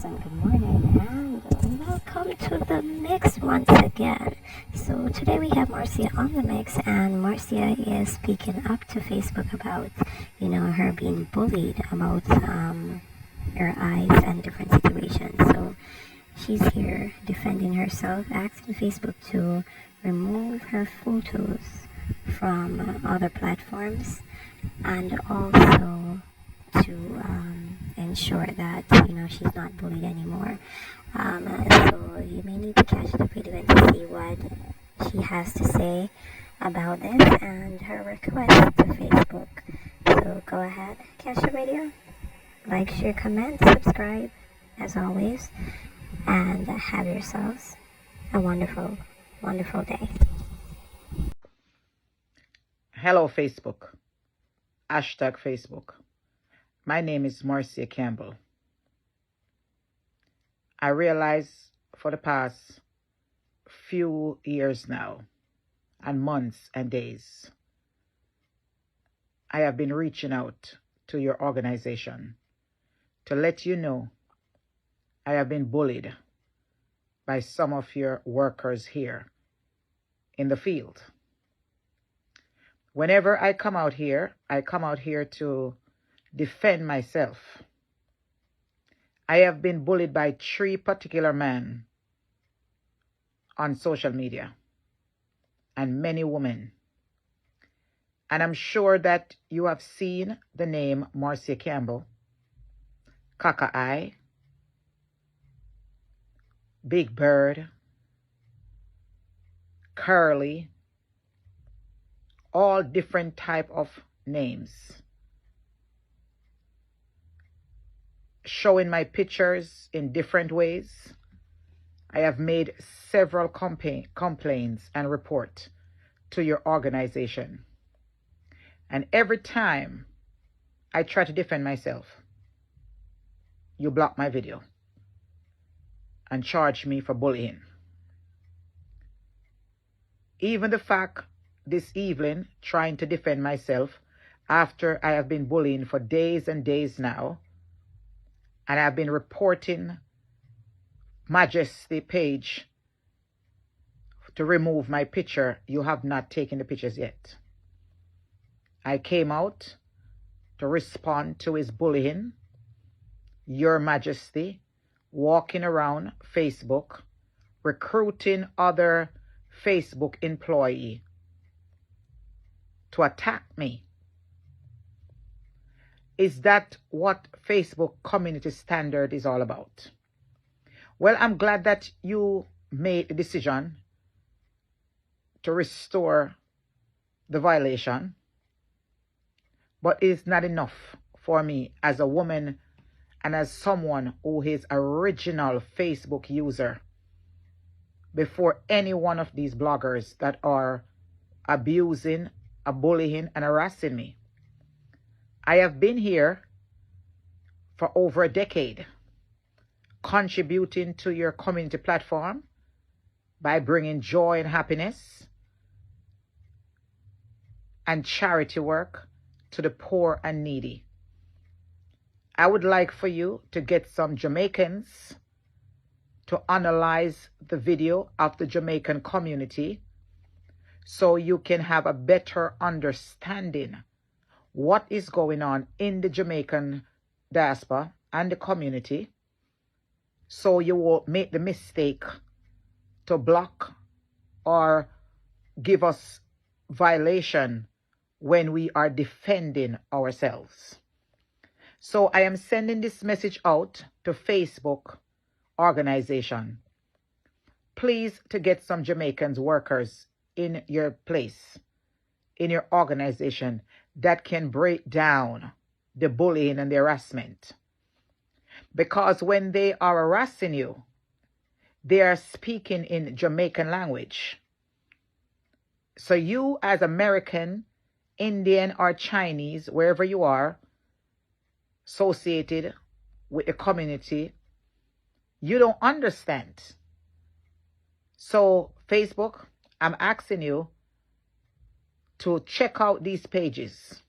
and good morning, and welcome to the mix once again. So today we have Marcia on the mix, and Marcia is speaking up to Facebook about, her being bullied about her eyes and different situations. So she's here defending herself, asking Facebook to remove her photos from other platforms, and also to ensure that she's not bullied anymore. So you may need to catch the video and to see what she has to say about this and her request to Facebook. So go ahead, catch the video, like, share, comment, subscribe as always, and have yourselves a wonderful, wonderful day. Hello Facebook, hashtag Facebook. My name is Marcia Campbell. I realize for the past few years now, and months and days, I have been reaching out to your organization to let you know I have been bullied by some of your workers here in the field. Whenever I come out here to defend myself. I have been bullied by 3 particular men on social media and many women. And I'm sure that you have seen the name Marcia Campbell, Kaka Eye, Big Bird, Curly, all different type of names. Showing my pictures in different ways. I have made several complaints and report to your organization. And every time I try to defend myself, you block my video and charge me for bullying. Even the fact this evening, trying to defend myself after I have been bullying for days and days now, and I've been reporting Majesty page to remove my picture. You have not taken the pictures yet. I came out to respond to his bullying. Your Majesty walking around Facebook, recruiting other Facebook employees to attack me. Is that what Facebook community standard is all about? Well, I'm glad that you made the decision to restore the violation, but it is not enough for me as a woman and as someone who is original Facebook user before any one of these bloggers that are abusing, bullying, and harassing me. I have been here for over a decade, contributing to your community platform by bringing joy and happiness and charity work to the poor and needy. I would like for you to get some Jamaicans to analyze the video of the Jamaican community so you can have a better understanding what is going on in the Jamaican diaspora and the community, so you won't make the mistake to block or give us violation when we are defending ourselves. So I am sending this message out to Facebook organization. Please to get some Jamaicans workers in your place, in your organization, that can break down the bullying and the harassment. Because when they are harassing you, they are speaking in Jamaican language. So you as American, Indian, or Chinese, wherever you are, associated with the community, you don't understand. So Facebook, I'm asking you to check out these pages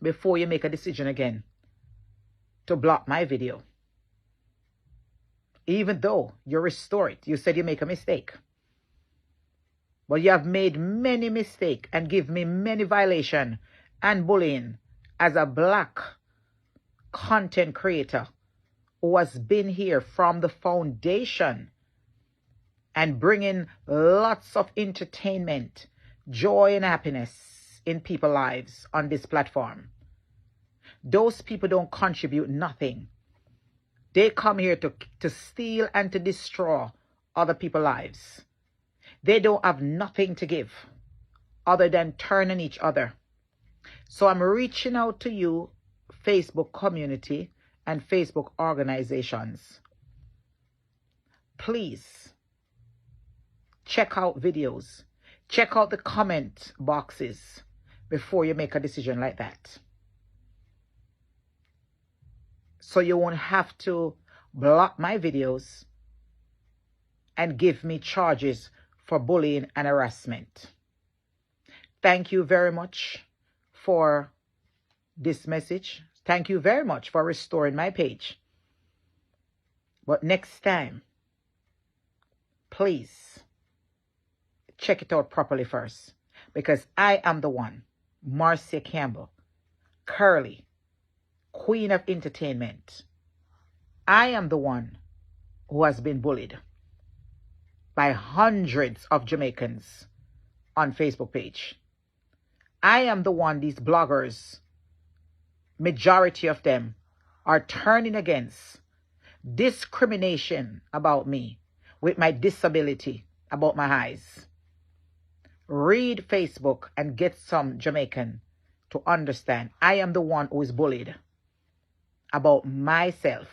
before you make a decision again to block my video. Even though you restore it, you said you make a mistake. But you have made many mistakes and give me many violation and bullying as a black content creator who has been here from the foundation and bringing lots of entertainment, joy and happiness in people's lives on this platform. Those people don't contribute nothing. They come here to steal and to destroy other people's lives. They don't have nothing to give other than turning each other. So I'm reaching out to you, Facebook community and Facebook organizations. Please check out videos. Check out the comment boxes before you make a decision like that. So you won't have to block my videos and give me charges for bullying and harassment. Thank you very much for this message. Thank you very much for restoring my page. But next time, please check it out properly first, because I am the one, Marcia Campbell, Curly, Queen of Entertainment. I am the one who has been bullied by hundreds of Jamaicans on Facebook page. I am the one these bloggers, majority of them, are turning against. Discrimination about me with my disability, about my eyes. Read Facebook and get some Jamaican to understand. I am the one who is bullied about myself.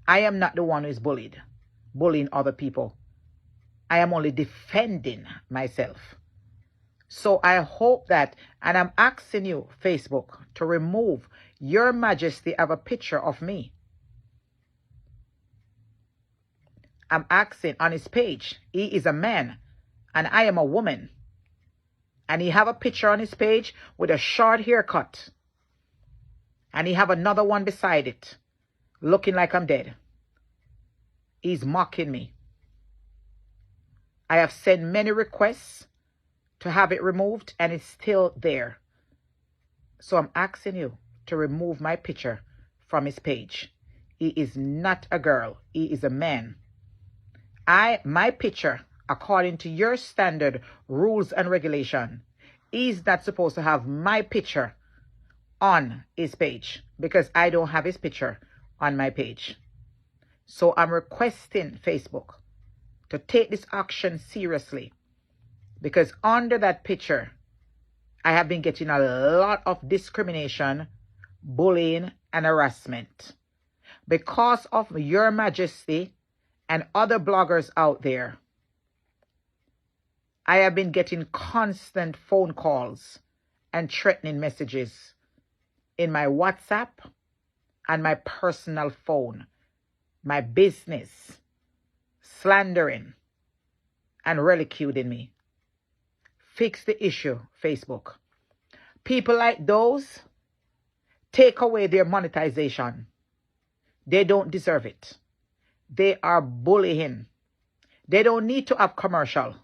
I am not the one who is bullying other people. I am only defending myself. So I hope that, and I'm asking you, Facebook, to remove Your Majesty of a picture of me. I'm asking on his page, he is a man and I am a woman. And he have a picture on his page with a short haircut. And he have another one beside it, looking like I'm dead. He's mocking me. I have sent many requests to have it removed and it's still there. So I'm asking you to remove my picture from his page. He is not a girl. He is a man. My picture, according to your standard rules and regulation, is not supposed to have my picture on his page because I don't have his picture on my page. So I'm requesting Facebook to take this action seriously, because under that picture, I have been getting a lot of discrimination, bullying, and harassment. Because of Your Majesty and other bloggers out there, I have been getting constant phone calls and threatening messages in my WhatsApp and my personal phone, my business, slandering and ridiculing me. Fix the issue, Facebook. People like those, take away their monetization. They don't deserve it. They are bullying. They don't need to have commercial.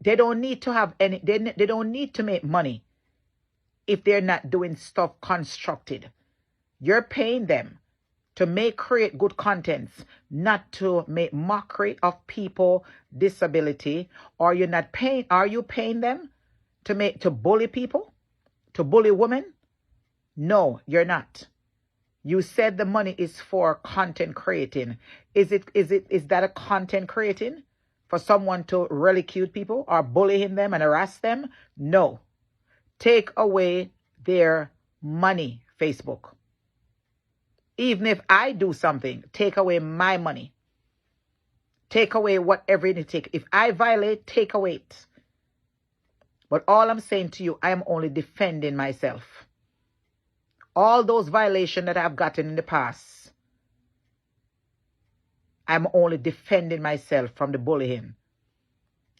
They don't need to have any, they don't need to make money if they're not doing stuff constructed. You're paying them to create good contents, not to make mockery of people, disability. Or you're not paying, are you paying them to bully people, to bully women? No, you're not. You said the money is for content creating. Is that a content creating for someone to ridicule people or bullying them and harass them? No. Take away their money, Facebook. Even if I do something, take away my money. Take away whatever you take. If I violate, take away it. But all I'm saying to you, I am only defending myself. All those violations that I've gotten in the past, I'm only defending myself from the bullying.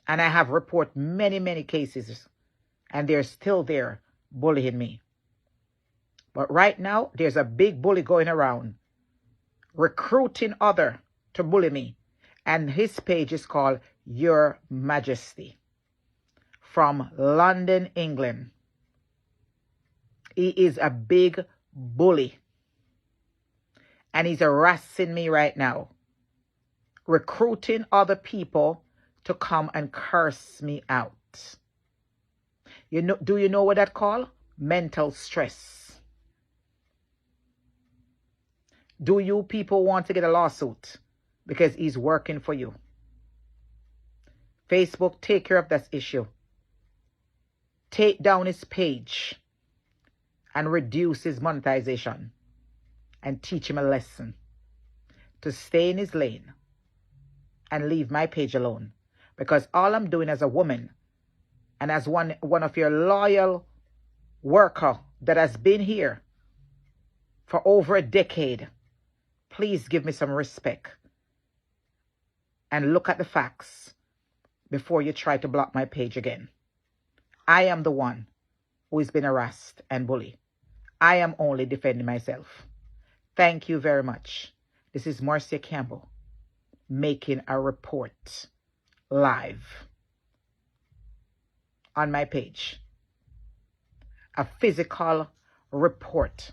And I have reported many, many cases, and they're still there bullying me. But right now, there's a big bully going around recruiting other to bully me. And his page is called Your Majesty, from London, England. He is a big bully. And he's harassing me right now, recruiting other people to come and curse me out. Do you know what that called? Mental stress. Do you people want to get a lawsuit because he's working for you? Facebook, take care of this issue. Take down his page and reduce his monetization, and teach him a lesson to stay in his lane and leave my page alone. Because all I'm doing as a woman and as one of your loyal worker that has been here for over a decade, please give me some respect and look at the facts before you try to block my page again. I am the one who has been harassed and bullied. I am only defending myself. Thank you very much. This is Marcia Campbell making a report live on my page. A physical report.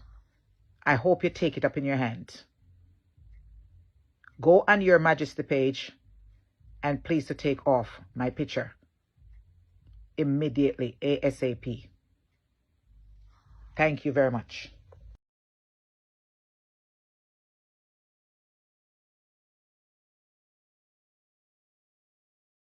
I hope you take it up in your hand. Go on Your Majesty page and please to take off my picture immediately, ASAP. Thank you very much.